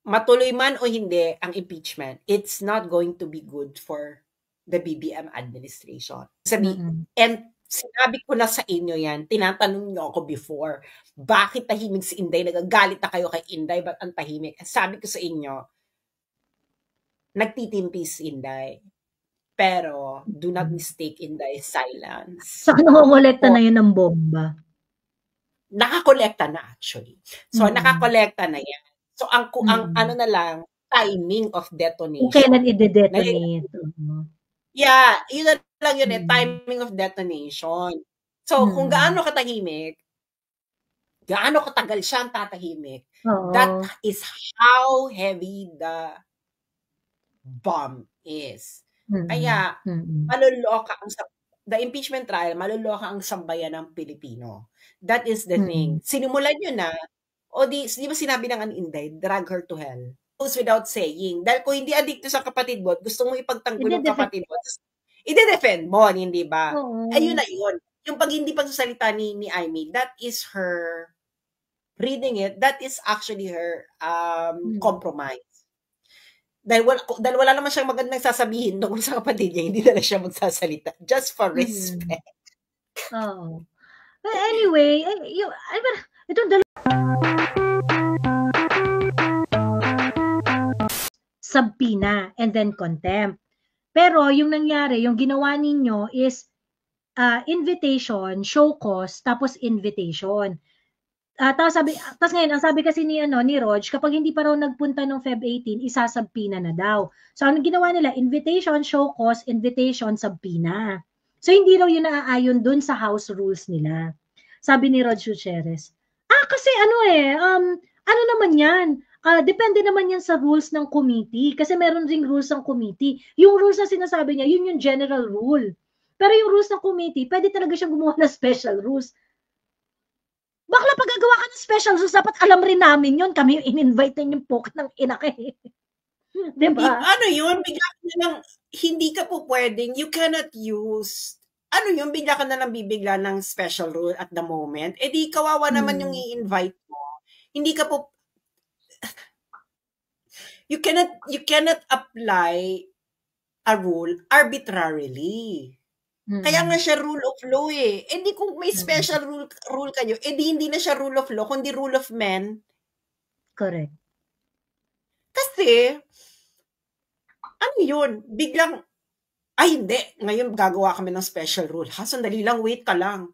matuloy man o hindi ang impeachment, it's not going to be good for the BBM administration. And sinabi ko na sa inyo yan, tinatanong niyo ako before, bakit tahimik si Inday? Nagagalit na kayo kay Inday, ba't ang tahimik? Sabi ko sa inyo, nagtitimpi si Inday. Pero, do not mistake Inday's silence. So, nangongolekta na yun ng bomba? Nakakolekta na actually. So, nakakolekta na yan. So, ang ano na lang, timing of detonation. Kung kailan i-detonate. Yeah, yun na lang yun timing of detonation. So, kung gaano katahimik, gaano katagal siya ang tatahimik, that is how heavy the bomb is. Kaya, maluloka the impeachment trial, maluloka ang sambayan ng Pilipino. That is the thing. Sinimulan nyo na, o di ba sinabi ng Inday, drag her to hell. Goes without saying. Dahil kung hindi adikto sa kapatid mo, gusto mo ipagtanggol yung kapatid mo, i-defend mo, hindi ba? Ayun na yun. Yung pag hindi pagsasalita ni Amy, that is her reading it, that is actually her compromise. Dahil wala naman siyang magandang sasabihin tungkol sa kapatid niya, hindi na siya magsasalita. Just for respect. Anyway, itong subpoena and then contempt. Pero yung nangyari, yung ginawa ninyo is invitation, show cause, tapos invitation. Tapos ngayon, ang sabi kasi ni Rog, kapag hindi pa raw nagpunta ng Feb 18, isasubpoena na daw. So ang ginawa nila, invitation, show cause, invitation, subpoena. So hindi raw yun naaayon dun sa house rules nila. Sabi ni Rog Gutierrez, kasi ano naman yan? Depende naman yan sa rules ng committee. Kasi meron ring rules ng committee. Yung rules na sinasabi niya, yun yung general rule. Pero yung rules ng committee, pwede talaga siyang gumawa ng special rules. Bakla pag gagawa ka ng special rules, dapat alam rin namin yun. Kami yung in-invite yung poke ng inake. Diba? Ano yun? Bigla ka na lang, hindi ka po pwedeng, you cannot use, bigla ka na lang bibigla ng special rule at the moment. Eh di, kawawa naman yung i-invite mo. Hindi ka po, you cannot apply a rule arbitrarily. Kaya nga siya rule of law eh. Eh di kung may special rule kayo, eh di hindi na siya rule of law, kundi rule of men. Correct. Kasi, ano yun? Biglang, hindi. Ngayon gagawa kami ng special rule. Sandali lang, wait ka lang.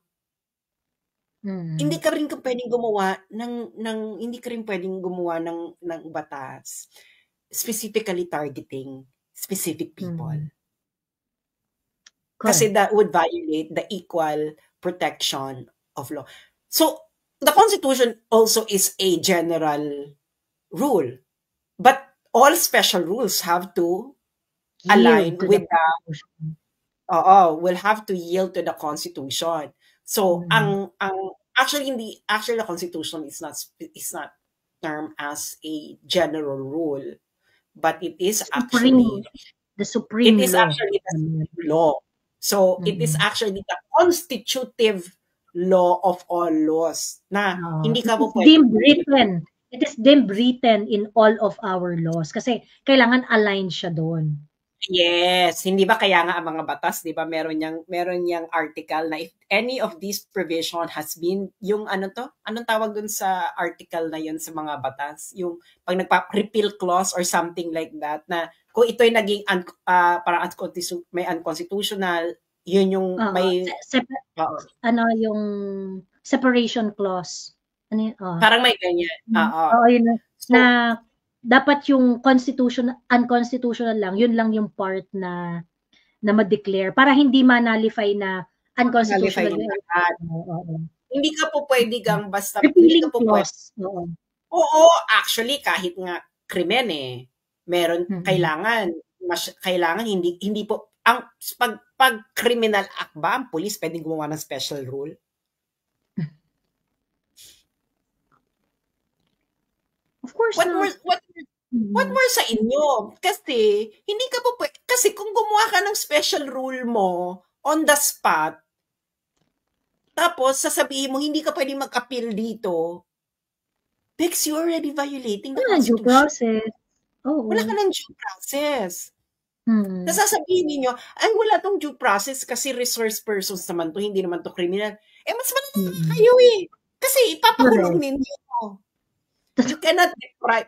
Hindi ka rin pwedeng gumawa ng batas specifically targeting specific people. Kasi that would violate the equal protection of law. So, the Constitution also is a general rule. But all special rules have to align with will have to yield to the Constitution. So, actually the Constitution is not termed as a general rule, but it is actually the supreme law. So, it is actually the constitutive law of all laws na hindi ka po pwede. It is deemed written in all of our laws kasi kailangan aligned siya doon. Yes, hindi ba kaya nga ang mga batas, 'di ba? Meron yang article na if any of these provision has been yung anong tawag dun sa article na yun sa mga batas, yung pag nagpa-repeal clause or something like that na kung ito'y naging parang may unconstitutional, yun yung may yung separation clause. Parang may ganyan. Yun na dapat yung unconstitutional lang, yun lang yung part na ma-declare para hindi ma-nullify na unconstitutional. Hindi ka po pwede gang basta hindi ka po pwede. Oo, actually kahit nga krimen meron kailangan hindi po ang pag criminal act ba ang police pwedeng gumawa ng special rule? Of course what more sa inyo? Kasi, hindi ka po kasi kung gumawa ka ng special rule mo on the spot, tapos sasabihin mo, hindi ka pwedeng mag-appeal dito, Because you're already violating the Wala ng due Constitution. process. Oo. Wala ka ng due process. Mm. Nasasabihin ninyo, ay wala tong due process kasi resource persons naman to, hindi naman to criminal. Mas malala kayo eh. Kasi ipapakulong ninyo. You cannot deprive.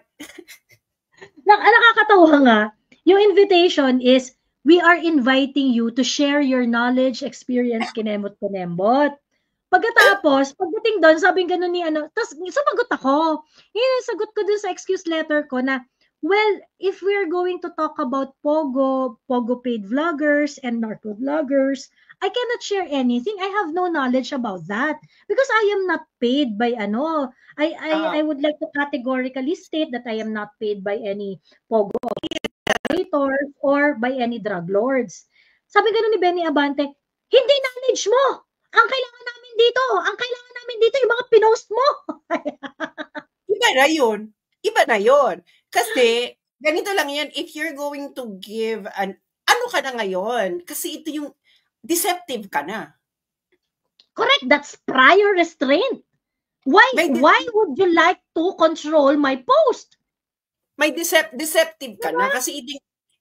Nakakatawa nga. Yung invitation is, we are inviting you to share your knowledge, experience, kinemot-kinembot. Pagkatapos, pagdating doon, sabing gano'n ni tapos sumagot ako. Yung sagot ko dun sa excuse letter ko na, well, if we're going to talk about Pogo paid vloggers and narco vloggers, I cannot share anything. I have no knowledge about that because I am not paid by I would like to categorically state that I am not paid by any Pogo operators or by any drug lords. Sabi gano'n ni Benny Abante, hindi knowledge mo! Ang kailangan namin dito yung mga pinost mo. Iba na yun. Kasi, ganito lang yan, if you're going to give ano ka na ngayon? Kasi ito yung deceptive ka na. Correct, that's prior restraint. Why would you like to control my post? May deceptive ka na kasi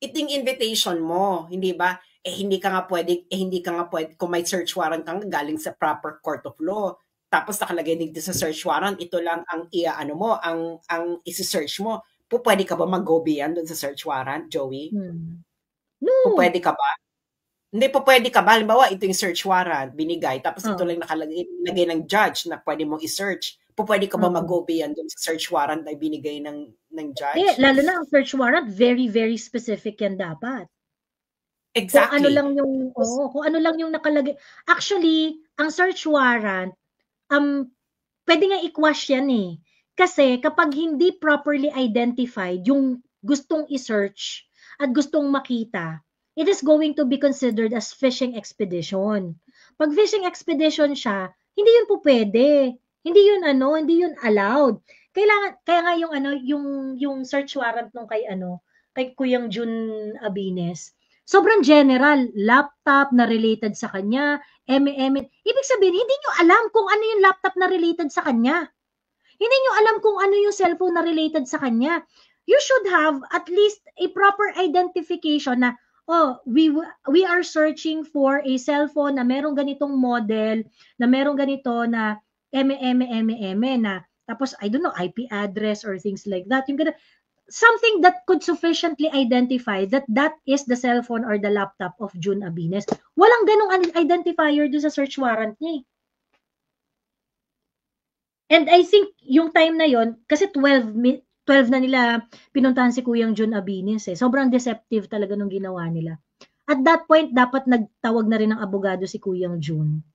iting invitation mo, hindi ba? Hindi ka nga pwede kung may search warrant kang galing sa proper court of law. Tapos nakalagay dito sa search warrant, ito lang ang ang isi-search mo. Pwede ka ba mag-go beyond doon sa search warrant, Joey? No. Pwede ka ba? Hindi pwede ka ba? Halimbawa, ito yung search warrant, binigay, tapos ito lang nakalagay ng judge na pwede mong i-search. Pwede ka ba mag-go beyond doon sa search warrant na binigay ng judge? Lalo na ang search warrant, very, very specific yan dapat. Exactly. Kung ano lang yung nakalagay. Actually, ang search warrant, pwede nga i-quash yan eh. Kasi kapag hindi properly identified yung gustong i-search at gustong makita, it is going to be considered as fishing expedition. Pag fishing expedition siya, hindi yun po pwede. Hindi yun allowed. Kaya nga yung search warrant nung kay Kuyang Jun Abines, sobrang general, laptop na related sa kanya, ibig sabihin, hindi nyo alam kung ano yung laptop na related sa kanya. Hindi nyo alam kung ano yung cellphone na related sa kanya. You should have at least a proper identification na, we are searching for a cellphone na merong ganitong model, na merong ganito na na tapos, I don't know, IP address or things like that. Yung something that could sufficiently identify that is the cellphone or the laptop of Jun Abines. Walang ganong identifier doon sa search warrant niya. And I think yung time na yon, kasi 12 na nila pinuntahan si Kuyang Jun Abines eh. Sobrang deceptive talaga nung ginawa nila. At that point, dapat nagtawag na rin ng abogado si Kuyang Jun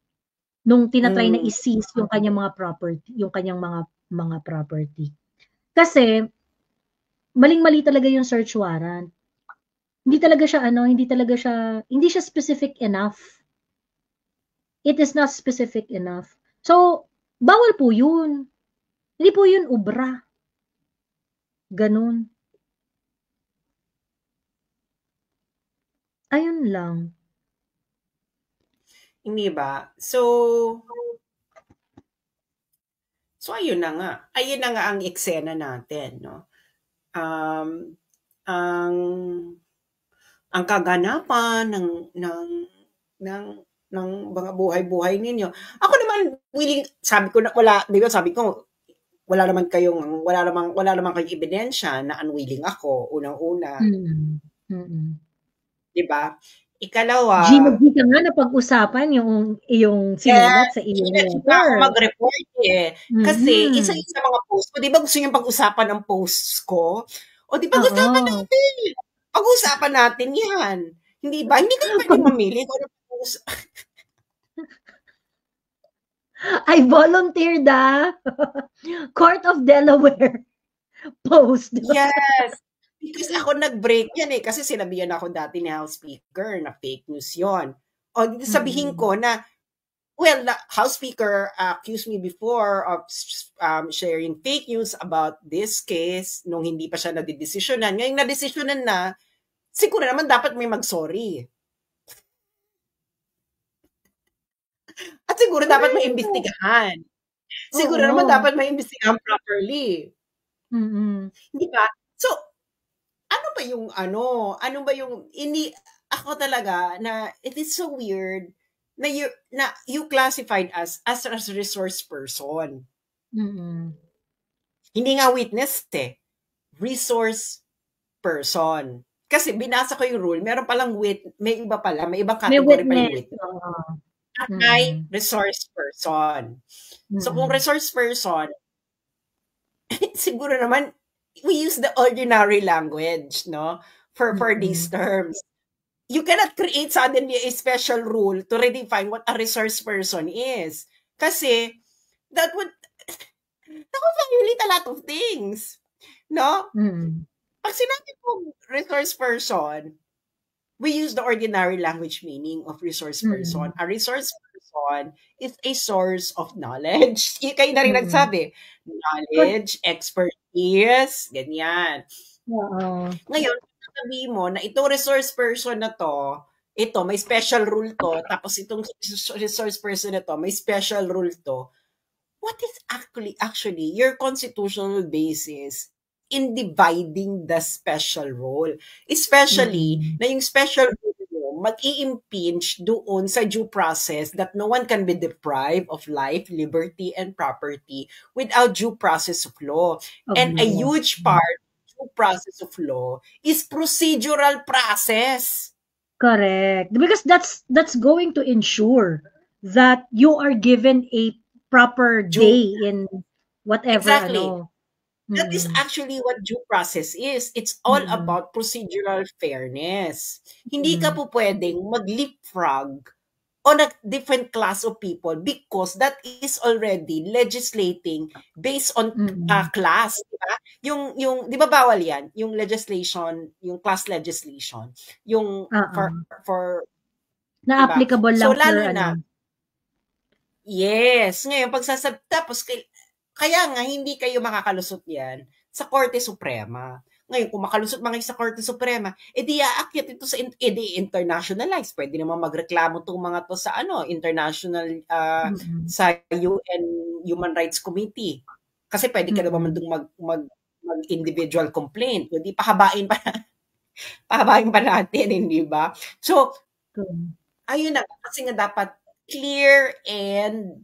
nung tinatry na i-seize yung kanyang mga property, yung kanyang mga property. Kasi maling-mali talaga yung search warrant. Hindi siya specific enough. It is not specific enough. So, bawal po yun. Hindi po yun ubra. Ganun. Ayun lang. Hindi ba? So ayun na nga. Ayun na nga ang eksena natin, no? Ang kaganapan ng mga buhay-buhay ninyo. Ako naman willing, sabi ko wala naman kayong ebidensya na unwilling ako unang-una. Di ba? Ikalawa, Ginabi ka nga na pag-usapan yung sinulat sa iyong letter. Ako mag-report eh. Kasi isa sa mga post ko, di ba gusto niyong pag-usapan ang posts ko? O di ba pag-usapan natin? Pag-usapan natin yan. Hindi ba? Hindi ka pwede mamili kung ano post. I volunteered Court of Delaware post. Yes. Because ako nag-break yan eh. Kasi sinabihan ako dati ni House Speaker na fake news yon. O sabihin ko na, well, the House Speaker accused me before of sharing fake news about this case nung hindi pa siya nadidesisyonan. Ngayong nadesisyonan na, siguro naman dapat may mag-sorry. At siguro dapat may imbestigahan. Siguro naman dapat maimbestigahan properly. Di ba? So, ano ba yung, ako talaga, na, it is so weird, na you classified us as a resource person. Hindi nga witness resource person. Kasi binasa ko yung rule, meron palang may iba pala, may ibang category pa yung witness. At may resource person. So kung resource person, siguro naman, we use the ordinary language, no? For these terms. You cannot create suddenly a special rule to redefine what a resource person is. Kasi, that would violate a lot of things. No? Pag sinabi kong resource person, we use the ordinary language meaning of resource person. A resource person is a source of knowledge. Kayo na rin nagsabi. Knowledge, expertise, ganyan. Ngayon, sabihin mo na itong resource person na to, ito, may special rule to, tapos itong resource person na to, may special rule to. What is actually your constitutional basis in dividing the special role? Especially na yung special role mo mag-i-impinge doon sa due process that no one can be deprived of life, liberty, and property without due process of law. And a huge part of due process of law is procedural process. Correct. Because that's going to ensure that you are given a proper day in whatever. Exactly. That is actually what due process is. It's all about procedural fairness. Hindi ka po pwedeng mag-leapfrog on a different class of people because that is already legislating based on class. Diba? Yung, di ba bawal yan? Yung legislation, yung class legislation. Yung for na diba? Applicable lang so, lalo for na, yes. Ngayon, tapos, kaya nga, hindi kayo makakalusot yan sa Korte Suprema. Ngayon, kung makalusot mga sa Korte Suprema, edi aakyat ito sa, internationalize. Pwede naman magreklamo itong mga to sa international, sa UN Human Rights Committee. Kasi pwede ka naman mag-individual complaint. Hindi pahabain pa natin, hindi ba? So, ayun na, kasi nga dapat clear and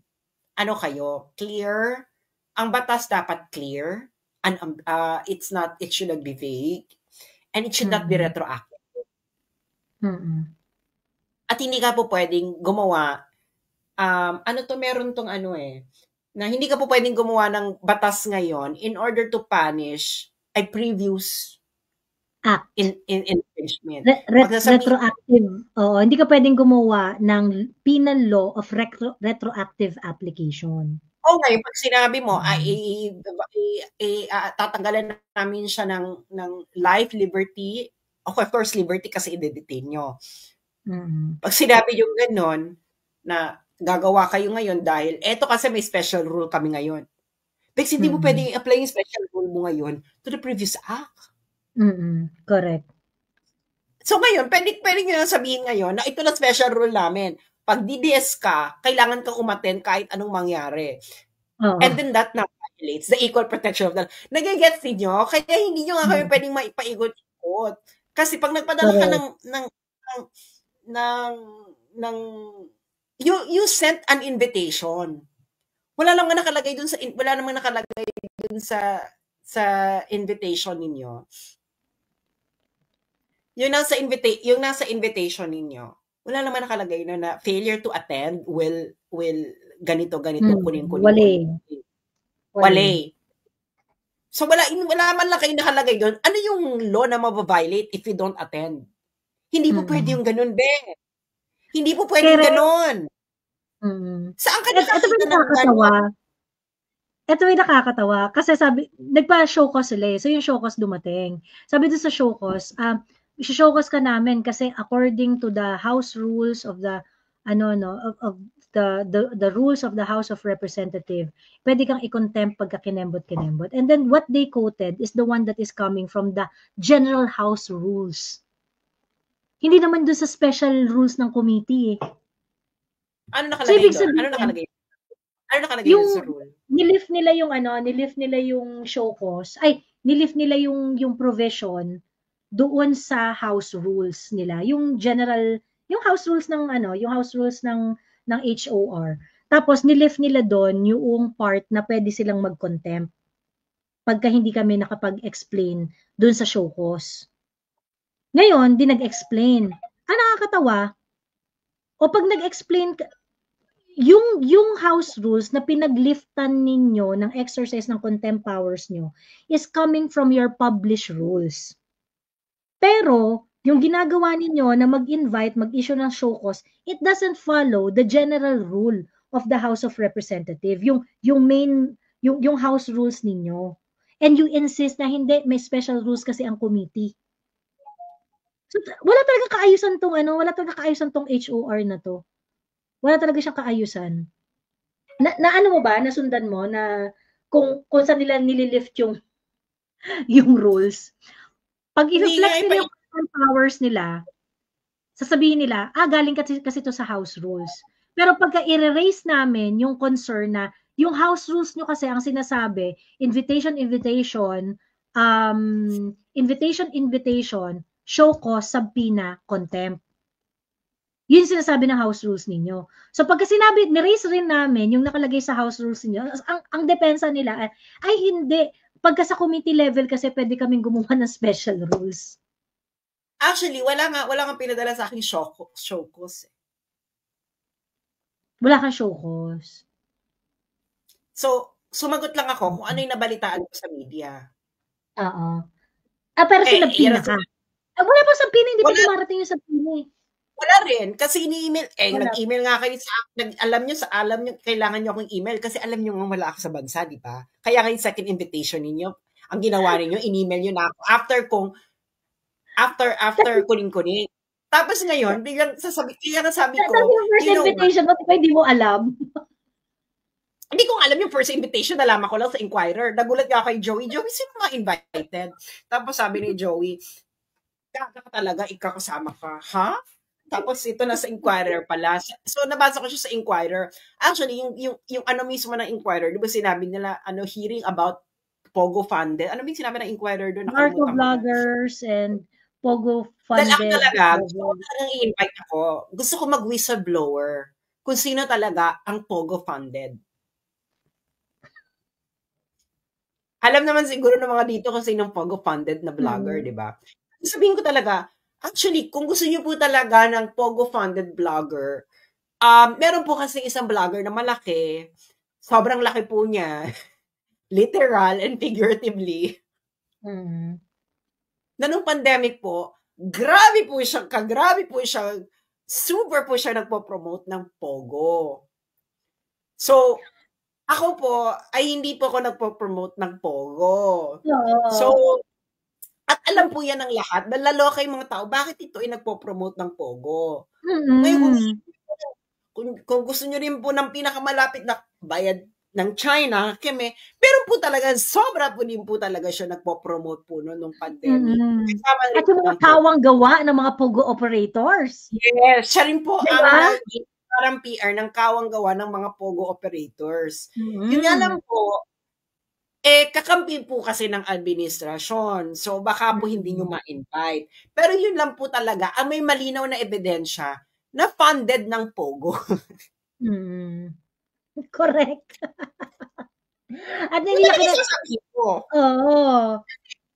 clear. Ang batas dapat clear and it should not be vague and it should not be retroactive. At hindi ka po pwedeng gumawa meron tong na hindi ka po pwedeng gumawa ng batas ngayon in order to punish a previous act in infringement. Retroactive. Oo, hindi ka pwedeng gumawa ng penal law of retroactive application. Ngayon, pag sinabi mo, tatanggalan namin siya ng life, liberty, of course, liberty kasi i-detain nyo. Pag sinabi yung gano'n, na gagawa kayo ngayon dahil, eto kasi may special rule kami ngayon. Because hindi mo pwedeng i-apply yung special rule mo ngayon to the previous act. Correct. So ngayon, pwede nyo sabihin ngayon na ito na special rule namin. Pag DDS ka, kailangan kang umattend kahit anong mangyari. And then that now violates the equal protection of the... Nagigets niyo? Kaya hindi nyo nga kami pwedeng maipaikot-ikot. Kasi pag nagpadala ka you sent an invitation. Wala namang nakalagay dun sa invitation ninyo. Yung nasa invitation ninyo, wala naman nakalagay na failure to attend will ganito kunin. Wale. So wala man lang kayo nakalagay doon. Ano yung law na mababiolate if you don't attend? Hindi po pwede yung ganun, be. Hindi po pwede ganun. Saan ka nakakita ng ganun? Ito may nakakatawa. Kasi sabi, nagpa-show cause sila eh. So yung show cause dumating. Sabi doon sa show cause, show cause ka namin kasi according to the house rules of the of the rules of the House of Representative, pwede kang i-contempt pagka kinembot. And then what they quoted is the one that is coming from the general house rules. Hindi naman doon sa special rules ng committee eh. Ano nakalagay doon? Ano nakalagay sa rule? Nilift nila yung show cause. Nilift nila yung provision doon sa house rules nila. Yung house rules ng HOR. Tapos nilift nila doon yung part na pwede silang mag-contempt pagka hindi kami nakapag-explain doon sa show cause. Ngayon, di nag-explain. Ang nakakatawa, o pag nag-explain yung house rules na pinagliftan ninyo ng exercise ng contempt powers nyo is coming from your published rules. Pero, yung ginagawa ninyo na mag-invite, mag-issue ng show cause, it doesn't follow the general rule of the House of Representatives, yung house rules ninyo. And you insist na hindi, may special rules kasi ang committee. So, wala talaga kaayusan tong HOR na to. Wala talaga siyang kaayusan. Na ano mo ba, nasundan mo na kung saan nila nililift yung rules. Pag i-reflex nila yung powers nila, sasabihin nila, galing kasi to sa house rules. Pero pagka i-erase namin yung concern na yung house rules nyo kasi ang sinasabi, invitation, show cause, subpoena, contempt. Yun sinasabi ng house rules ninyo. So pagka sinabi, ni-raise rin namin yung nakalagay sa house rules ninyo, ang depensa nila ay hindi. Pagka sa committee level kasi pwede kaming gumawa ng special rules. Actually, wala nga pinadala sa akin show cause. Wala kang show cause. So, sumagot lang ako kung ano yung nabalitaan ko sa media. Oo. Pero sinabpina ka. Wala pa sabpina, hindi pa dumarating yung sabpina eh. Wala rin. Kasi ini-email, nag-email nga kayo alam nyo, kailangan nyo akong email kasi alam nyo nga wala ako sa bansa, di ba? Kaya kayo second invitation ninyo, ang ginawa ninyo, in-email nyo na ako after kuning-kuning. Tapos ngayon, biglang sabi ko, first invitation mo, hindi mo alam. Hindi ko alam yung first invitation, nalaman ko lang sa Inquirer. Nagulat nga kay Joey, sino mga invited? Tapos sabi ni Joey, gaga ka talaga, ikakasama ka. Ha? Tapos ito na sa Inquirer pala. So nabasa ko siya sa Inquirer. Actually, yung ano mismo ng Inquirer, di ba sinabi nila, hearing about Pogo funded. Ano yung sinabi ng Inquirer doon? Narco vloggers and Pogo funded. Dahil gusto ko talagang i-invite ako. Gusto ko mag-whistleblower kung sino talaga ang Pogo funded. Alam naman siguro ng mga dito kung sinong Pogo funded na vlogger, di ba? Sabihin ko talaga, actually, kung gusto niyo po talaga ng Pogo-funded vlogger, meron po kasi isang vlogger na malaki, sobrang laki po niya, literal and figuratively, na nung pandemic po, grabe po siya, super po siya nagpo-promote ng Pogo. So, ako po, ay hindi po ako nagpo-promote ng Pogo. So, at alam po yan ng lahat, nalaloka yung mga tao, bakit ito ay nagpo-promote ng Pogo? Ngayon, kung gusto nyo rin po ng pinakamalapit na bayad ng China, pero po talaga, sobra po din po talaga siya nagpo-promote po nung pandemic. At yung mga kawang gawa ng mga Pogo operators. Yes, siya rin po ang parang PR ng kawang gawa ng mga Pogo operators. Yun nga lang po, kakampi po kasi ng administrasyon. So, baka po hindi nyo ma-invite. Pero yun lang po talaga, ang may malinaw na ebidensya na funded ng Pogo. Correct. At hindi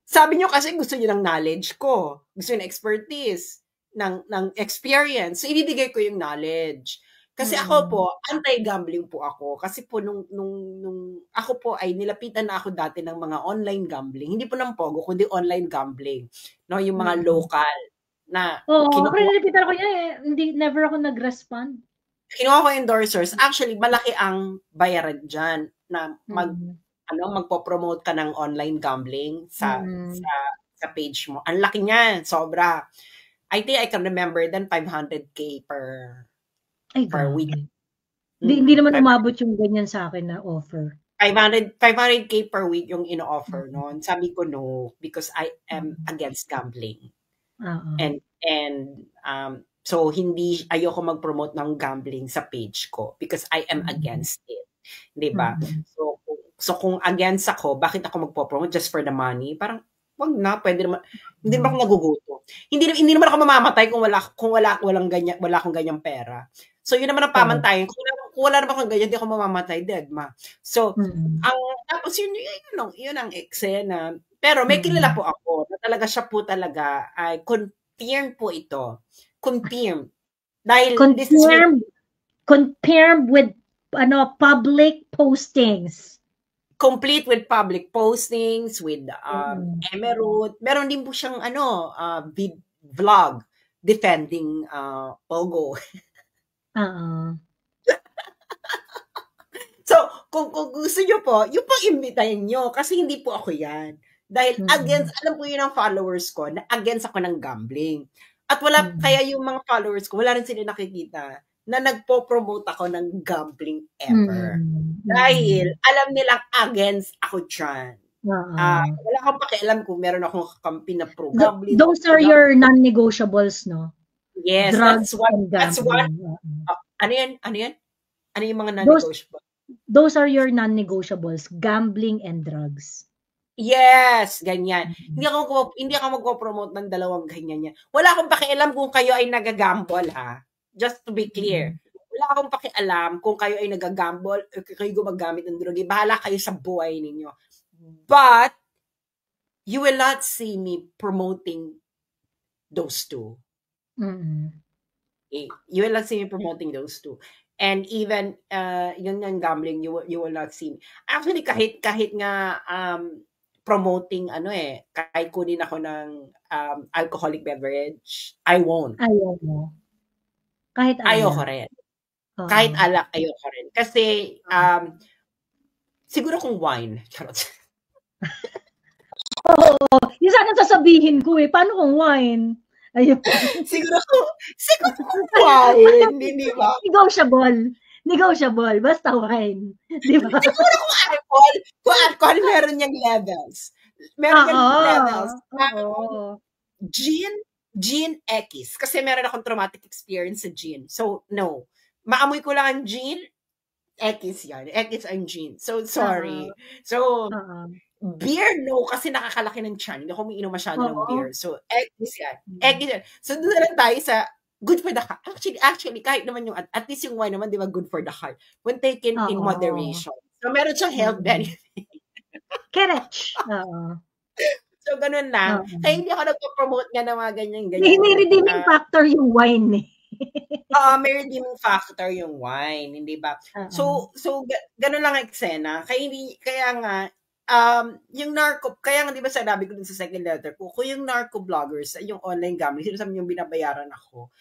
Sabi nyo kasi gusto nyo ng knowledge ko. Gusto nyo ng expertise, ng experience. So, ibibigay ko yung knowledge. Kasi ako po, anti-gambling po ako. Kasi po, nung ako po ay nilapitan na ako dati ng mga online gambling. Hindi po ng Pogo, kundi online gambling. No, yung mga local na ako nilapitan ako yan. Never ako nag-respond. Kinuha ko endorsers. Actually, malaki ang bayaran dyan na magpo-promote ka ng online gambling sa page mo. Ang laki niyan, sobra. I think I can remember then 500K per week. Hindi naman umabot yung ganyan sa akin na offer. 500K per week yung ino-offer noon. Sabi ko no, because I am against gambling. And so ayoko mag-promote ng gambling sa page ko because I am against it. 'Di ba? So kung against ako, bakit ako magpo-promote just for the money? Parang wag na, pwede naman. Hindi naman ako nagugutom. Hindi naman ako mamamatay kung wala akong ganyang pera. So yun naman ang pamantayan. Kung wala naman akong ganyan, hindi ako mamamatay, dead ma. So tapos yun ang eksena. Pero may kilala po ako na talaga siya po talaga ay confirm po ito. Confirm. Dahil confirmed with public postings. Complete with public postings, with Emerald. Meron din po siyang vlog defending Pogo. So, kung gusto nyo po, yung pong imbitahin nyo, kasi hindi po ako yan. Dahil alam po yun ang followers ko, na against ako ng gambling. At kaya yung mga followers ko, wala rin sila nakikita na nagpo-promote ako ng gambling ever. Dahil alam nilang against ako dyan. Wala akong pakialam kung meron akong kakampi na pro-gambling. Those are your non-negotiables, no? Yes, drugs that's one. Ano yan? Ano yung mga non-negotiables? Those are your non-negotiables, gambling and drugs. Yes, ganyan. Hindi ako magpo-promote ng dalawang ganyan yan. Wala akong pakialam kung kayo ay nagagamble, ha? Just to be clear. Wala akong pakialam kung kayo ay nagagamble o kayo gumagamit ng droga. Bahala kayo sa buhay ninyo. But, you will not see me promoting those two. You will not see me promoting those two. And even yung gambling, you will not see me. Actually, kahit nga promoting kahit kunin ako ng alcoholic beverage, I won't. Kahit ayoko rin. Kahit alak, ayoko rin. Kasi siguro kung wine. Charot. Yung sana sasabihin ko paano kung wine? Ayun. Siguro kung wine, hindi ba? Negotiable, basta wine. Di ba? Siguro kung alcohol, meron niyang levels. Levels. Gin X. Kasi meron akong traumatic experience sa gin. So, no. Maamoy ko lang ang gin, X yan. X ang gin. So, sorry. So, beer, no. Kasi nakakalaki ng tiyan. Hindi ako umiinom masyado ng beer. So, X yan. So, doon na lang tayo sa good for the heart. Actually, kahit naman yung, at least yung wine naman, di ba, good for the heart. When taken in moderation. So, meron siyang health benefit. Correct. So, ganun lang. Kaya hindi ako nagpo-promote nga ng mga ganyan. May redeeming factor yung wine may redeeming factor yung wine, hindi ba? So ganun lang ang eksena. Kaya nga, yung narco, kaya nga di ba sinabi ko dun sa second letter ko, kung yung narco bloggers, yung online gambling, sinasabi yung binabayaran ako.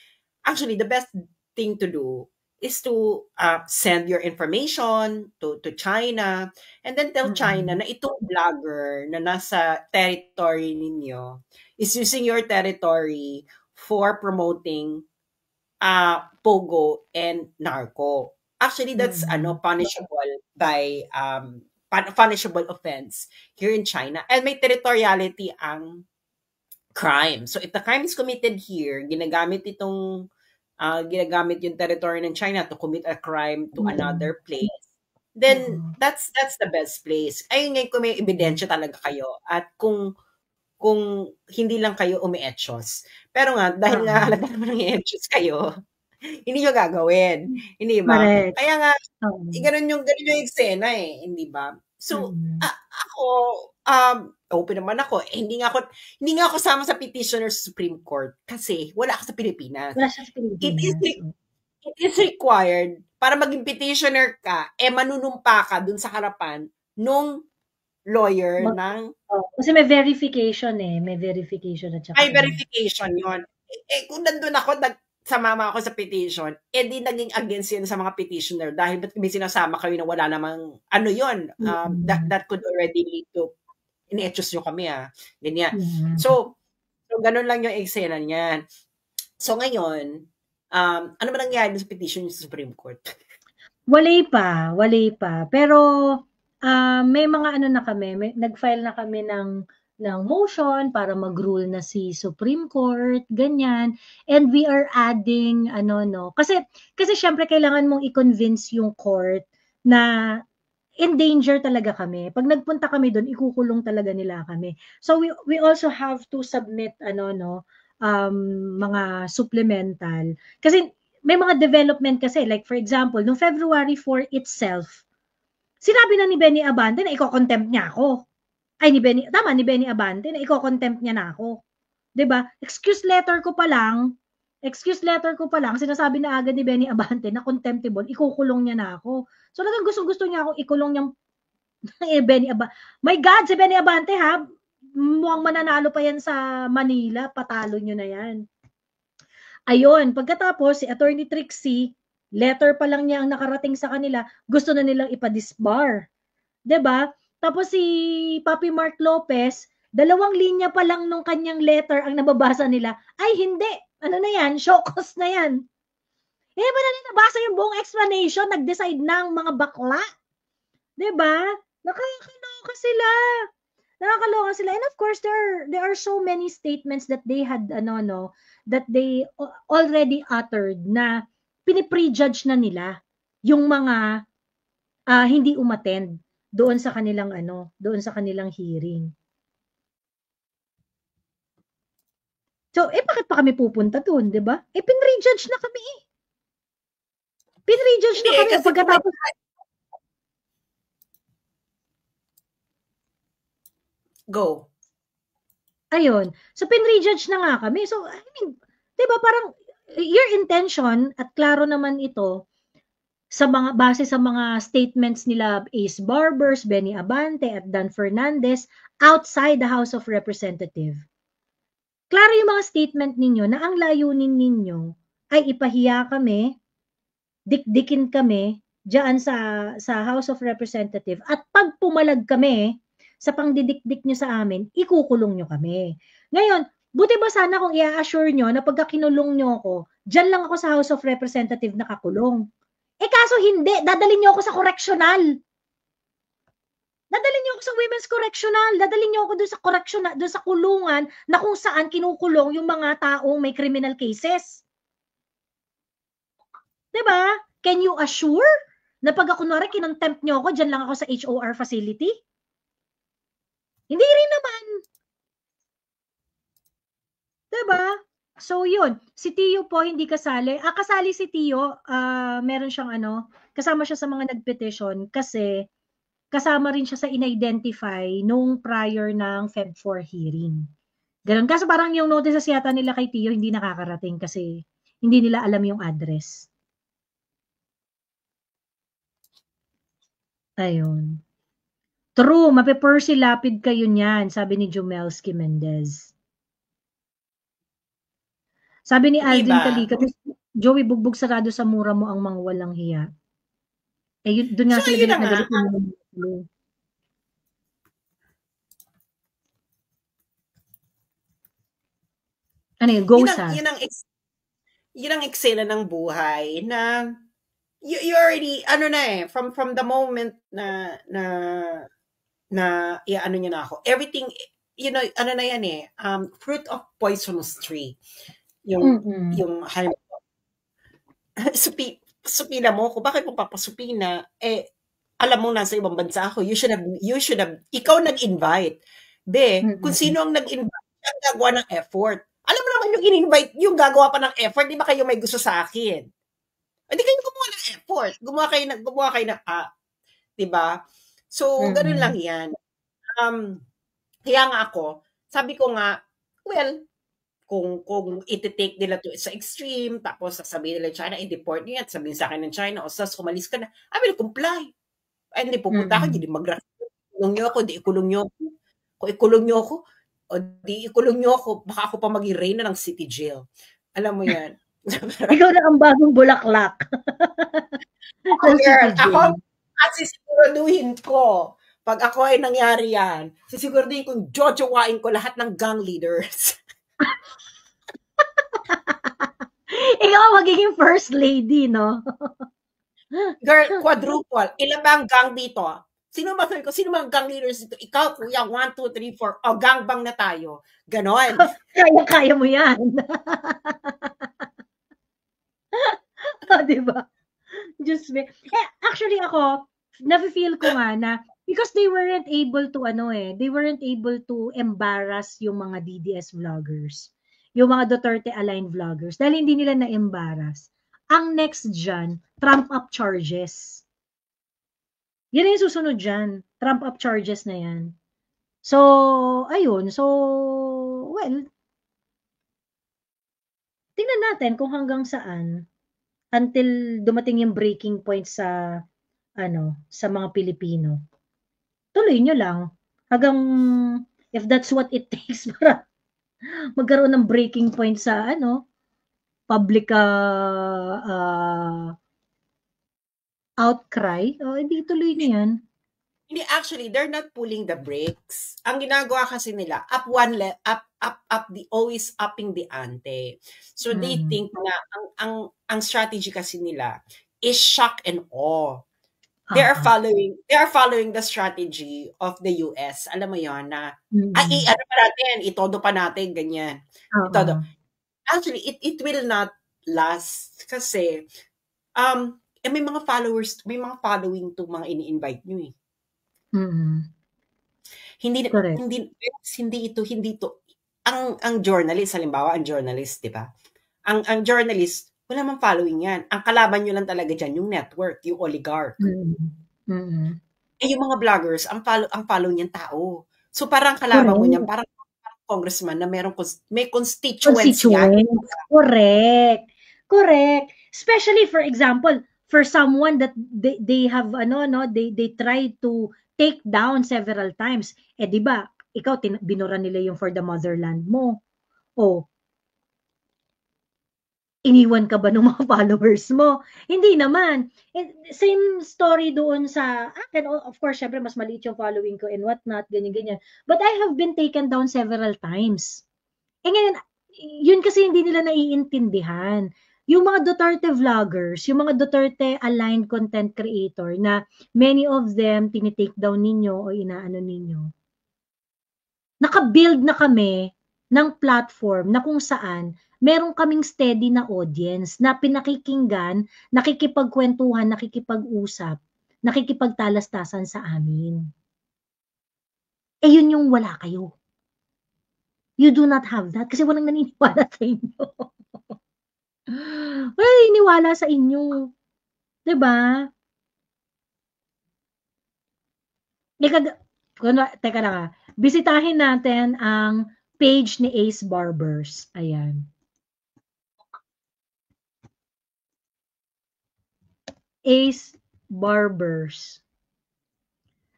Actually, the best thing to do is to send your information to China and then tell China na itong blogger na nasa territory ninyo is using your territory for promoting Pogo and narco. Actually, that's punishable by punishable offense here in China. And may territoriality ang crime. So if the crime is committed here, ginagamit yung territory ng China to commit a crime to another place, then that's the best place. Ayun ngayon kung may ebidensya talaga kayo at kung hindi lang kayo umietsyos. Pero nga, dahil nga halaga naman ng i-etsyos kayo, hindi nyo gagawin. Hindi ba? Correct. Kaya nga, ganun yung eksena hindi ba? So, ako, open naman ako. Hindi nga ako sama sa petitioner sa Supreme Court kasi wala ako sa Pilipinas. Wala siya sa Pilipinas. It is required para maging petitioner ka, manunumpa ka dun sa harapan nung lawyer ng... kasi may verification May verification at saka... May verification yun. Kung nandun ako, sumama ako sa petition, di naging against yun sa mga petitioner dahil ba't may sinasama kayo na wala namang yun, that could already lead to ini-etchos nyo kami ganyan. So ganun lang yung eksena niyan. So ngayon, ano ba nangyari sa petition sa Supreme Court? Wala pa. Pero may mga na kami, nag-file na kami ng motion para mag-rule na si Supreme Court, ganyan. And we are adding kasi syempre kailangan mong i-convince yung court na in danger talaga kami. Pag nagpunta kami doon, ikukulong talaga nila kami. So we also have to submit mga supplemental. Kasi may mga development kasi, like for example, nung February 4 itself, sinabi na ni Benny Abante na iko-contempt niya ako. Ay, ni Benny Abante na iko-contempt niya na ako. 'Di ba? Excuse letter ko pa lang, sinasabi na agad ni Benny Abante na contemptible, ikukulong niya na ako. So, talagang gustong-gusto niya akong ikulong niyang Benny Abante. My God, si Benny Abante ha, mukhang mananalo pa yan sa Manila, patalo niyo na yan. Ayun, pagkatapos si Attorney Trixie, letter pa lang niya ang nakarating sa kanila, gusto na nilang ipa-disbar. 'Di ba? Tapos si Papi Mark Lopez, 2 linya pa lang nung kanyang letter ang nababasa nila. Ay hindi, ano na yan, show cause na yan. Eh ba na nabasa yung buong explanation, nag-decide na ang mga bakla. 'Di ba? Nakakaloka sila. And of course there are so many statements that they had that they already uttered na piniprejudge na nila yung mga hindi umattend doon sa kanilang hearing. So, bakit pa kami pupunta doon, 'di ba? Pinrejudge na kami eh. Pinrejudge na kami pagkatapos. Go. Ayun. So, pinrejudge na nga kami. So, I mean, 'di ba parang your intention at klaro naman ito sa mga base sa mga statements nila Ace Barbers, Benny Abante at Dan Fernandez outside the House of Representatives. Klaro yung mga statement ninyo na ang layunin ninyo ay ipahiya kami, dikdikin kami diyan sa House of Representatives at pag pumalag kami sa pangdidikdik nyo sa amin, ikukulong nyo kami. Ngayon, buti ba sana kung i-assure nyo na pagka kinulong nyo ako, diyan lang ako sa House of Representatives nakakulong. Kaso hindi, dadalhin nyo ako sa correctional. Dadalhin niyo ako sa women's correctional, dadalhin niyo ako doon sa correctional, doon sa kulungan na kung saan kinukulong yung mga taong may criminal cases. 'Di ba? Can you assure na pag kunwari kinontempt niyo ako, diyan lang ako sa HOR facility? Hindi rin naman. 'Di ba? So yun, si Tio po hindi kasali. Kasali si Tio, meron siyang kasama siya sa mga nagpetition kasi kasama rin siya sa in-identify nung prior ng Feb 4 hearing. Ganun. Kaso parang yung notices yata nila kay Tio hindi nakakarating kasi hindi nila alam yung address. Ayun. True, mape-Percy lapid kayo niyan, sabi ni Jumelski Mendez. Sabi ni Aldin Kalika, Joey, bugbog sarado sa mura mo ang mga walang hiya. Doon nga sila galit na galit yung ano yun? Go sa. Yun ang eksena ng buhay na you already, from the moment na ano niya na ako, everything, na yan fruit of poisonous tree. Yung supina mo ko, bakit mo papasupina? Alam mo nasa ibang bansa ako, you should have, ikaw nag-invite. Kung sino ang nag-invite, ang gagawa ng effort. Alam mo naman yung in-invite, yung gagawa pa ng effort, di ba kayo may gusto sa akin? Hindi kayo gumawa ng effort. Gumawa kayo ng di ba? So, ganun lang yan. Kaya nga ako, sabi ko nga, well, kung iti-take nila to sa extreme, tapos sasabihin nila China, i-deport niya, at sabihin sa akin ng China, o sas, umalis ka na, I will comply. Ay, hindi pupunta ka, hindi mag-ikulong niyo ako, di ikulong niyo ako. Kung ikulong niyo ako, o di ikulong niyo ako, baka ako pa maging reyna ng city jail. Alam mo yan. Ikaw na ang bagong bulaklak. Ako, at sisiguraduhin ko, pag ako ay nangyari yan, sisiguraduhin kong jojowain ko lahat ng gang leaders. Ikaw ang magiging first lady, no? Girl, quadruple. Ilan ba ang gang dito? Sino mga gang leaders dito? Ikaw, kuya, 1, 2, 3, 4. O, gangbang na tayo. Ganon. Kaya mo yan. Diba? Just me. Actually ako, nafe-feel ko nga na because they weren't able to they weren't able to embarrass yung mga DDS vloggers, yung mga Duterte-aligned vloggers dahil hindi nila na-embarrass. Ang next dyan, trump up charges. Yan yung susunod dyan. Trump up charges na yan. So, ayun. So, well, tingnan natin kung hanggang saan until dumating yung breaking point sa sa mga Pilipino. Tuloy nyo lang hanggang if that's what it takes para magkaroon ng breaking point sa public outcry. Hindi tuloy nyo yan. Hindi, actually, they're not pulling the brakes. Ang ginagawa kasi nila, always upping the ante. So they think na ang strategy kasi nila is shock and awe. They are following the strategy of the US. Alam mo 'yon na ano pa natin, itodo pa natin ganyan. Itodo. Actually, it will not last kasi may mga followers, may mga following to mga ini-invite niyo eh. Hindi ito ang journalist, halimbawa ang journalist, 'di ba? Ang journalist, wala mang following yan. Ang kalaban nyo lang talaga dyan, yung network, yung oligarch. Yung mga vloggers, ang follow niyan tao. So parang kalaban mo niyan, parang congressman na may constituents yan. Correct. Especially for example, for someone that they have they try to take down several times. Di ba? Ikaw binura nila yung For the Motherland mo. Iniwan ka ba ng mga followers mo? Hindi naman. Same story doon sa akin. Of course, syempre, mas maliit yung following ko and whatnot, ganyan-ganyan. But I have been taken down several times. Ngayon, yun kasi hindi nila naiintindihan. Yung mga Duterte vloggers, yung mga Duterte-aligned content creator na many of them tinitake down ninyo o inaano ninyo. Naka-build na kami ng platform na kung saan meron kaming steady na audience na pinakikinggan, nakikipagkwentuhan, nakikipag-usap, nakikipagtalastasan sa amin. Yun yung wala kayo. You do not have that kasi walang naniniwala sa inyo. Walang naniniwala sa inyo. Diba? Teka lang bisitahin natin ang page ni Ace Barbers. Ayan. Ace Barbers.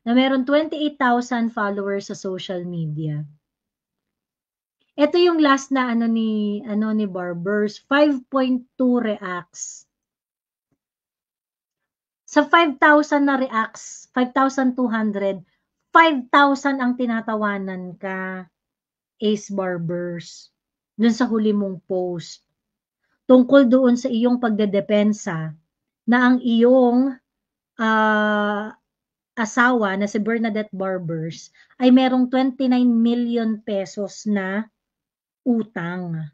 Na meron 28,000 followers sa social media. Ito yung last na ni Barbers, 5.2 reacts. Sa 5,000 na reacts, 5,200, 5,000 ang tinatawanan ka, Ace Barbers, dun sa huli mong post. Tungkol doon sa iyong pagdedepensa na ang iyong asawa na si Bernadette Barbers ay merong 29 million pesos na utang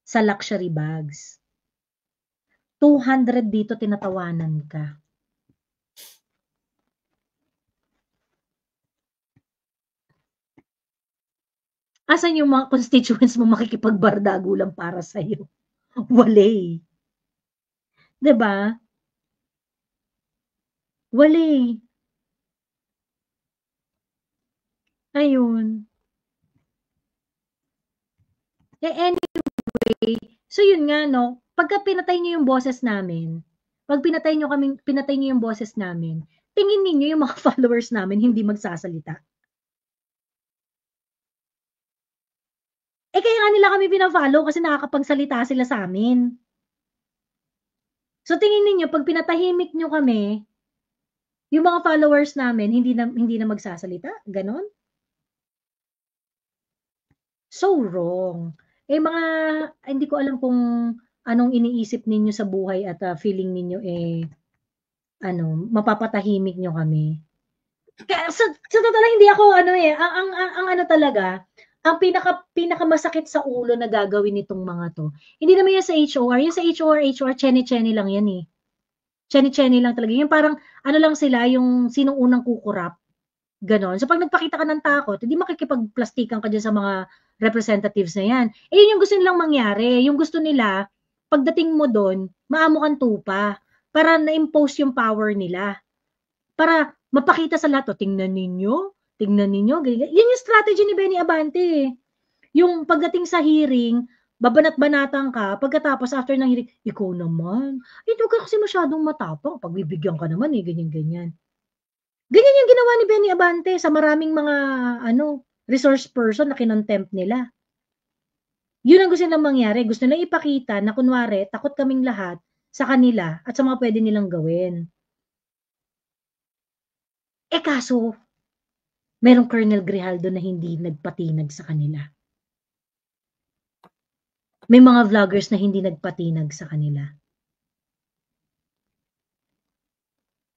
sa luxury bags. 200 dito tinatawanan ka. Asan yung mga constituents mo makikipagbardago lang para sa'yo? Wala. Diba? Wala. Ayun. Anyway, so yun nga, no? Pagka pinatay niyo yung boses namin, pag pinatay niyo yung boses namin, tingin niyo yung mga followers namin hindi magsasalita. Kaya nga nila kami pina-follow kasi nakakapagsalita sila sa amin. So tingin niyo pag pinatahimik niyo kami, yung mga followers namin hindi na magsasalita, ganon? So wrong. Hindi ko alam kung anong iniisip ninyo sa buhay at feeling ninyo mapapatahimik nyo kami. Kaya, sa totoo hindi ako ang talaga, ang pinakamasakit sa ulo na gagawin nitong mga to. Hindi naman yan sa HOR. Yung sa HOR, chene-chene lang yan eh. Cheni-cheni lang talaga. Yung parang, ano lang sila, yung sinong unang kukurap. Ganon. So, pag nagpakita ka ng takot, hindi makikipagplastikan ka dyan sa mga representatives na yan. Eh, yun yung gusto nilang mangyari. Yung gusto nila, pagdating mo doon, maamo kang tupa para na-impose yung power nila. Para mapakita sa lahat, tingnan ninyo, ganyan. Yun yung strategy ni Benny Abante. Yung pagdating sa hearing, babanat-banatan ka, pagkatapos after ng hearing, ikaw naman, ito ka kasi masyadong matapang, pagbibigyan ka naman ganyan-ganyan. Ganyan yung ginawa ni Benny Abante sa maraming mga resource person na kinontempt nila. Yun ang gusto nilang mangyari. Gusto nilang ipakita na kunwari, takot kaming lahat sa kanila at sa mga pwede nilang gawin. Kaso, merong Colonel Grijaldo na hindi nagpatinag sa kanila. May mga vloggers na hindi nagpatinag sa kanila.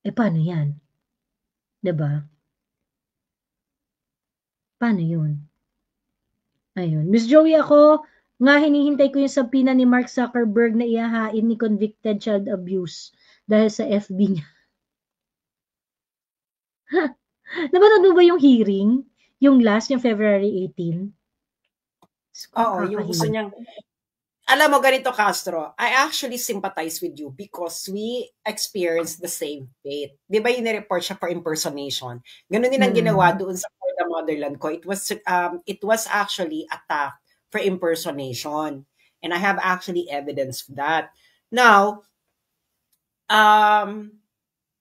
Paano yan? Diba? Paano yun? Ayun. Miss Joey, ako nga hinihintay ko yung subpoena ni Mark Zuckerberg na ihahain ni convicted child abuse dahil sa FB niya. Napanood mo ba yung hearing? Yung last, yung February 18? Oo, yung gusto niyang, alam mo ganito, Castro, I actually sympathize with you because we experienced the same fate. Di ba yung report siya for impersonation? Ganun din ang ginawa doon sa For the Motherland ko. It was actually attack for impersonation. And I have actually evidence of that. Now,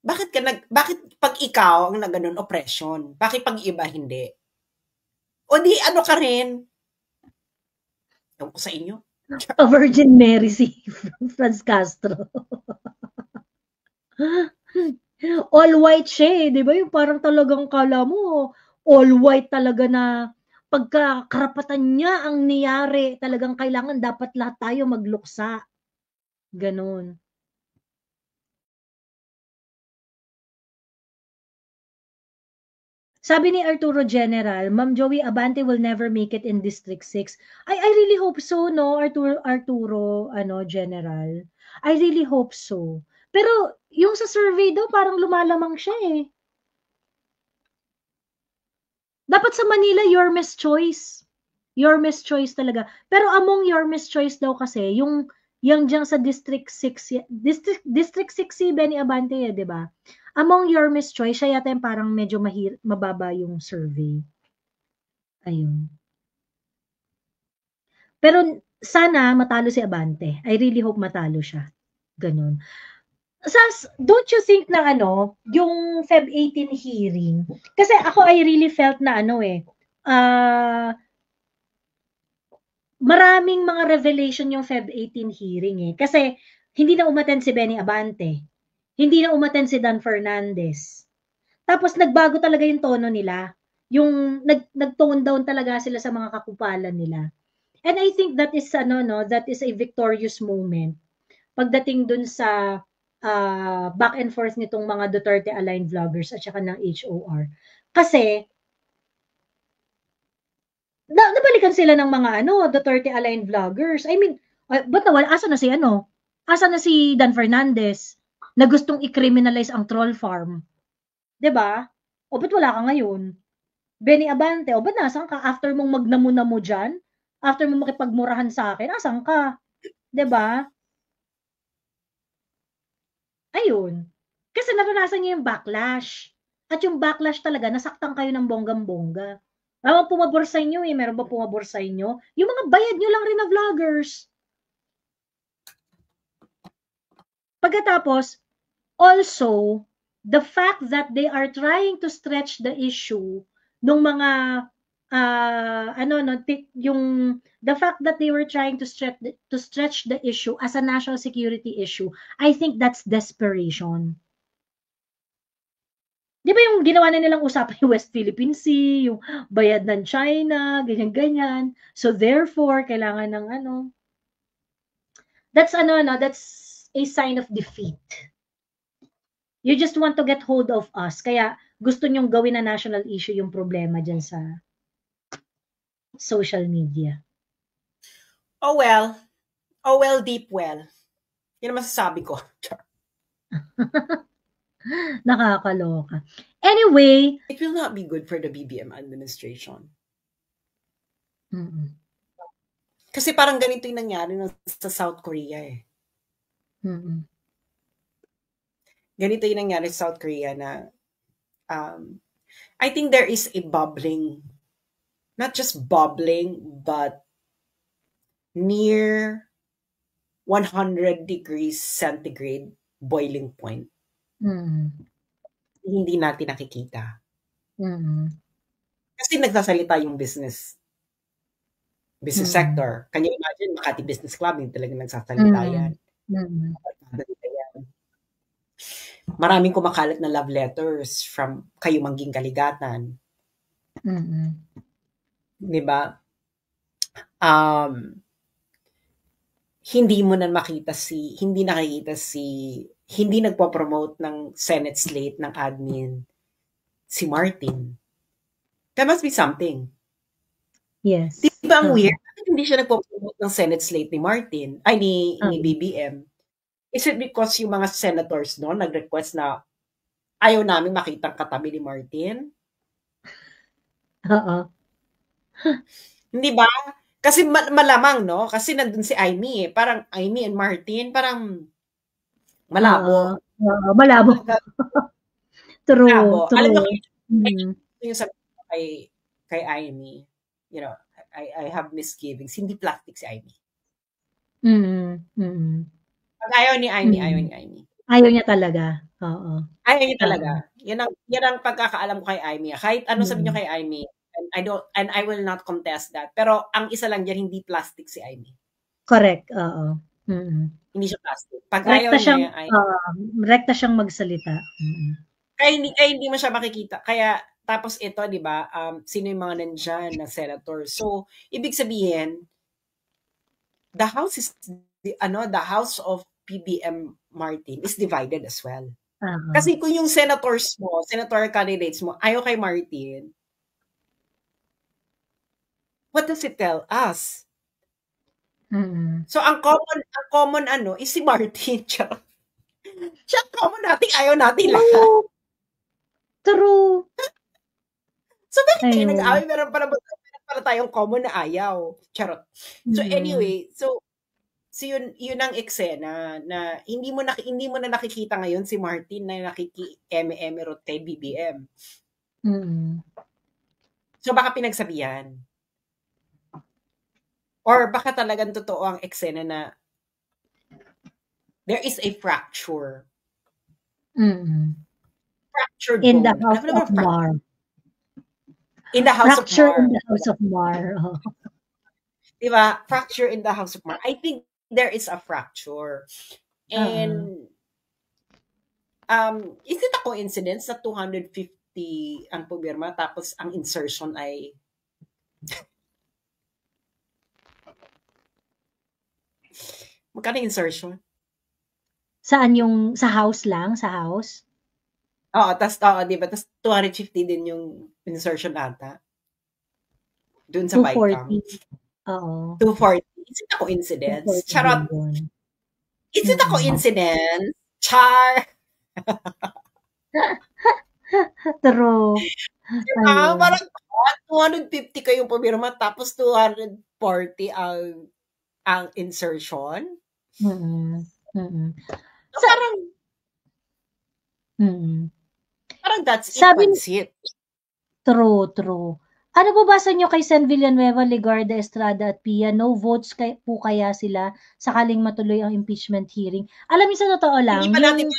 bakit pag ikaw ang naganon oppression? Bakit pag iba hindi? O di ano ka rin? Ewan ko sa inyo. A Virgin Mary si Franz Castro. All white siya di ba? Yung parang talagang kala mo, all white talaga na pagkakarapatan niya ang niyari, talagang kailangan dapat lahat tayo magluksa. Ganon. Sabi ni Arturo General, Ma'am Joey Abante will never make it in District 6. I really hope so, no, Arturo General. I really hope so. Pero yung sa survey daw parang lumalamang siya eh. Dapat sa Manila, your Miss Choice. Your Miss Choice talaga. Pero among your Miss Choice daw kasi, yung dyan sa District 6, District 6 si Benny Abante di ba? Among your Miss Choice, siya yata yung parang medyo mababa yung survey. Ayun. Pero sana matalo si Abante. I really hope matalo siya. Ganun. Don't you think na yung Feb 18 hearing, kasi ako I really felt na maraming mga revelation yung Feb 18 hearing eh. Kasi hindi na umattend si Benny Abante. Hindi na umattend si Dan Fernandez. Tapos nagbago talaga yung tono nila. Yung nag-tone down talaga sila sa mga kakupalan nila. And I think that is that is a victorious moment pagdating dun sa back and forth nitong mga Duterte aligned vloggers at saka ng HOR. Kasi nabalikan sila ng mga Duterte aligned vloggers. I mean, ba't nawala? Asa na si Asa na si Dan Fernandez na gustong i-criminalize ang troll farm? 'Di ba? O ba't wala ka ngayon? Benny Abante, o ba't nasan ka? After mong magnamo-namo dyan? After mong makipagmurahan sa akin, asan ka? 'Di ba? Ayun. Kasi naranasan niyo yung backlash. At yung backlash talaga, nasaktan kayo ng bonggang-bongga. Meron pumabor sa inyo eh. Meron ba pumabor sa inyo? Yung mga bayad nyo lang rin na vloggers. Pagkatapos, also, the fact that they are trying to stretch the issue nung mga the fact that they were trying to stretch the issue as a national security issue, I think that's desperation. Di ba yung ginawa na nilang usapan yung West Philippine Sea, yung bayad ng China, ganyan-ganyan. So therefore, kailangan ng that's that's a sign of defeat. You just want to get hold of us. Kaya gusto nyong gawin na national issue yung problema dyan sa social media. Oh well, deep well. Yan ang masasabi ko. Nakakaloka. Anyway, it will not be good for the BBM administration. Kasi parang ganito yung nangyari sa South Korea eh. Ganito yung nangyari sa South Korea na I think there is a bubbling, not just bubbling, but near 100 degrees centigrade boiling point. Hindi natin nakikita. Kasi nagsasalita yung business sector. Can you imagine, Makati Business Club, yung talagang nagsasalita yan. Maraming kumakalat na love letters from Kayo Mangging Kaligatan. Diba? Hindi nagpo-promote ng Senate slate ng admin si Martin. That must be something. Yes. Diba ang weird? Hindi siya nagpo-promote ng Senate slate ni Martin, ay ni BBM. Is it because yung mga senators no nag-request na ayaw namin makitang katabi ni Martin? Oo. Hindi ba? Kasi malamang, no? Kasi nandun si Amy eh. Parang Amy and Martin, parang malabo. Malabo. True. Malabo. True. Alam mo, yung sabi ko kay Amy, you know, I have misgivings. Hindi plastic si Amy. Pag ayaw ni Amy, ayaw ni Amy. Ayaw niya talaga. Oo. Ayaw niya talaga. Yan ang pagkakaalam ko kay Amy. Kahit ano sabi niyo kay Amy, and I will not contest that. Pero ang isa lang diyan, hindi plastic si Amy. Correct. Oo. Hindi siya plastic. Pag ayaw niya, rekta siyang magsalita. Kaya hindi mo siya makikita. Kaya tapos ito, 'di ba? Sino yung mga nandiyan na senator? So, ibig sabihin, the house of PBM Martin is divided as well. Kasi kung yung senators mo, senator candidates mo, ayaw kay Martin, what does it tell us? So, ang common is si Martin. Siya common natin, ayaw natin lahat. True. So, bakit nag-away? Meron para tayong common na ayaw. Charot. So, anyway, so yun ang eksena na hindi mo na nakikita ngayon si Martin na nakiki-eme-emerot kay BBM. So, baka pinagsabihan. Or baka talagang totoo ang eksena na there is a fracture. Fractured in the house of Mar. In the house fracture of Mar. in the house of Mar. Diba? Fracture in the house of Mar. I think there is a fracture. And is it a coincidence na 250 ang pumirma tapos ang insertion ay magkano insertion? Saan yung sa house lang? Sa house? Oo, di ba? Tas 250 din yung insertion ata. Doon sa Bicam. 240. Oo. 240. Is it a coincidence? Charot. Is it a coincidence? Char. True. Diba? Parang 250 kayong pumirma tapos 240 ang insertion. So, parang that's it. True. Ano babasa nyo kay Sen Villanueva, Legarda, Estrada at Pia? No votes po kaya sila sakaling matuloy ang impeachment hearing? Alam niyo sa totoo lang. Hindi pa natin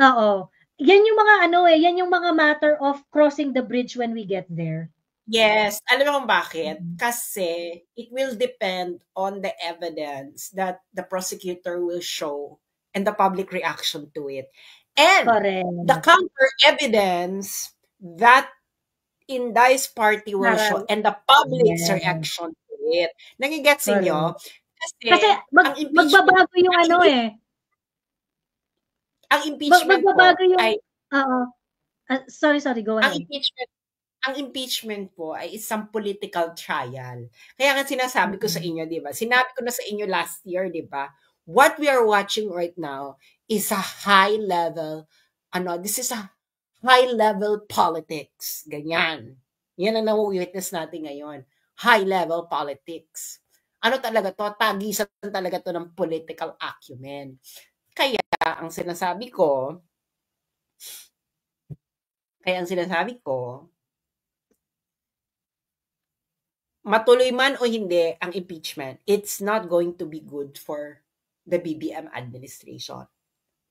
Oo. Yan yung mga yan yung mga matter of crossing the bridge when we get there. Yes. Alam mo kung bakit? Kasi it will depend on the evidence that the prosecutor will show and the public reaction to it. And the counter evidence that Indai's party will show and the public's reaction to it. Nagigets niyo? Kasi magbabago yung ang impeachment sorry, go ahead. Ang impeachment po ay isang political trial. Kaya nga sinasabi ko sa inyo, di ba? Sinabi ko na sa inyo last year, di ba? what we are watching right now is a high level, this is a high level politics. Ganyan. Yan ang na-witness natin ngayon. High level politics. Ano talaga to? Tagisan talaga to ng political acumen. Kaya ang sinasabi ko, matuloy man o hindi ang impeachment, it's not going to be good for the BBM administration.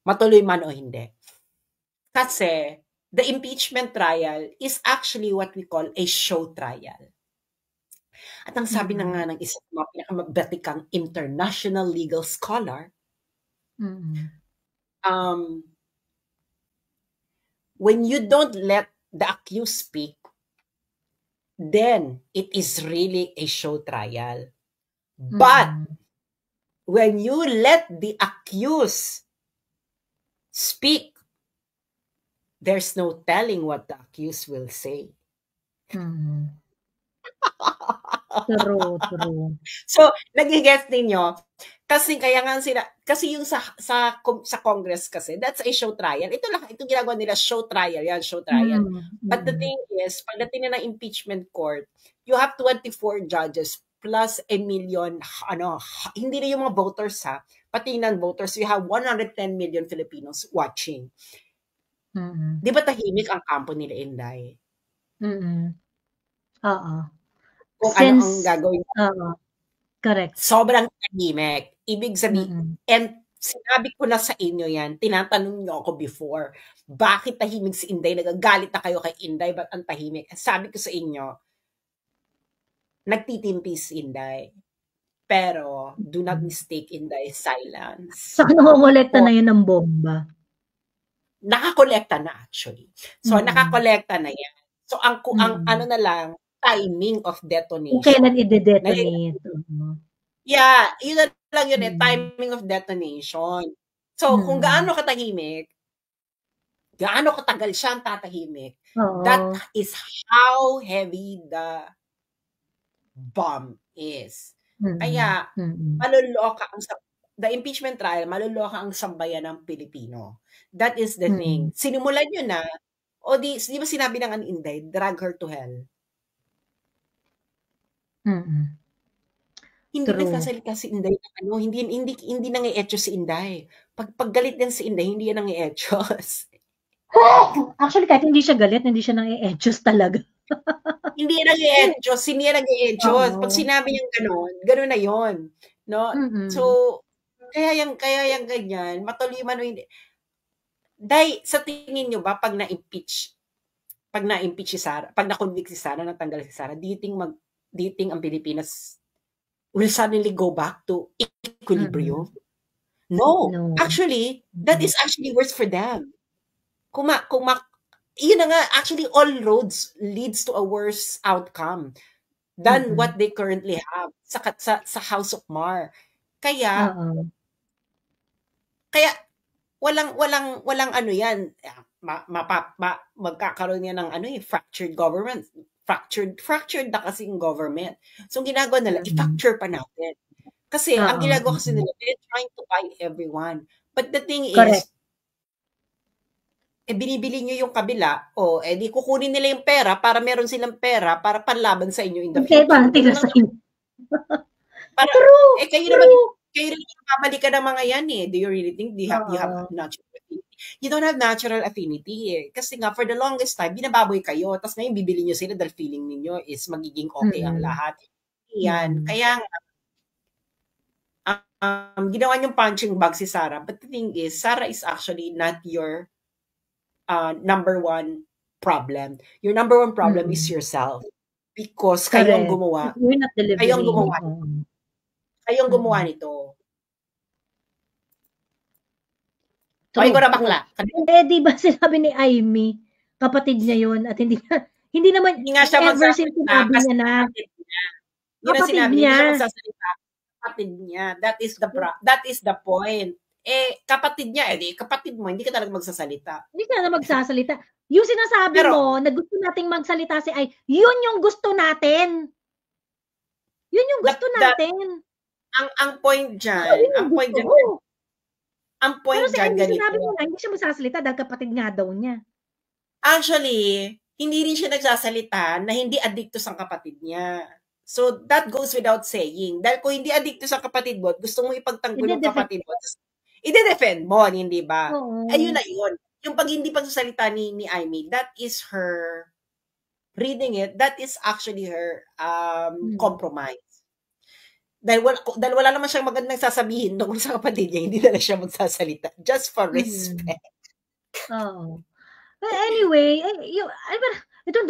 Matuloy man o hindi. Kasi the impeachment trial is actually what we call a show trial. At ang sabi na nga ng isa ng mga pinakamabatikang international legal scholar, when you don't let the accused speak, then it is really a show trial. But when you let the accused speak, there's no telling what the accused will say. True. So, nagigets ninyo? Kasi kaya nga kasi yung sa Congress kasi, that's a show trial. Ito ginagawa nila, show trial. But the thing is, pagdating na ng impeachment court, you have 24 judges plus a million, hindi na yung mga voters pati non-voters, you have 110 million Filipinos watching. Di ba tahimik ang kampo nila, Inday? Oo. Kung ano ang gagawin. Correct. Sobrang tahimik. Ibig sabihin, and sinabi ko na sa inyo yan, tinatanong nyo ako before, bakit tahimik si Inday? Nagagalit na kayo kay Inday, ba't ang tahimik? Sabi ko sa inyo, nagtitimpi si Inday. Pero, do not mistake Inday's silence. Saka nangongolekta na yun ng bomba. Nakakolekta na actually. So, nakakolekta na yan. So, ang ano na lang, timing of detonation. Kung kailan i-detonate. Yeah, yun na lang yun timing of detonation. So, kung gaano katahimik, gaano katagal siya ang tatahimik, that is how heavy the bomb is. Kaya, maluloka the impeachment trial, maluloka ang sambayan ng Pilipino. That is the thing. Sinimulan nyo na, o di ba sinabi ng Inday, drag her to hell. Hindi nagsasalita si Inday hindi nangi-etcho si Inday. Pag galit din si Inday, hindi yan nangi-etchos. Actually, kahit hindi siya galit, hindi siya nangi-etchos talaga. Hindi yan nangi-etchos, hindi yan nangi-etchos. Pag sinabi niyang gano'n na yon, no? So, kaya yung ganyan, matuloy man o hindi. Dahil sa tingin nyo ba, pag na-impeach si Sara, pag na-convict si Sara, natanggal si Sara, do you think ang Pilipinas will suddenly go back to equilibrium? No. Actually, that is actually worse for them. Yun na nga, actually, all roads leads to a worse outcome than what they currently have sa House of Mar. Kaya, walang ano yan, magkakaroon yan ng fractured government. Fractured na kasi yung government. So, ang ginagawa nila, i-fracture pa natin. Kasi, ang ginagawa kasi nila, they're trying to buy everyone. But the thing is, binibili nyo yung kabila, di kukunin nila yung pera para meron silang pera para panlaban sa inyo in the future. Kayo naman babalikan ng mga yan Do you really think you have natural affinity? You don't have natural affinity Kasi nga, for the longest time, binababoy kayo. Tapos ngayon, bibili nyo sila dahil feeling ninyo is magiging okay ang lahat. Yan. Kaya ginawa niyong punching bag si Sara. But the thing is, Sara is actually not your number one problem. Your number one problem is yourself. Because kayong gumawa. You're not delivering. Kayong gumawa nito. Ay ko na bakla. Di ba sinabi ni Amy, kapatid niya yun, at hindi naman ever since sinabi niya na kapatid niya. Kapatid niya. That is the point. Kapatid niya, kapatid mo, hindi ka talaga magsasalita. Hindi ka talaga magsasalita. Yung sinasabi mo, na gusto nating magsalita yun yung gusto natin. Yun yung gusto natin. ang point diyan, ang point diyan, Pero si Amy, ganito. sinabi mo na, hindi siya magsasalita dahil kapatid nga daw niya. Actually, hindi rin siya nagsasalita na hindi adikto sa kapatid niya. So, that goes without saying. Dahil kung hindi adikto sa kapatid mo, gusto mong ipagtanggol yung kapatid mo, ide-defend mo, hindi ba? Ayun na yun. Yung pag hindi pagsasalita ni Amy, that is her reading it, that is actually her compromise. Dahil wala naman siyang magandang sasabihin tungkol sa kapatid niya, hindi na lang siya magsasalita. Just for respect. Oo. Anyway, itong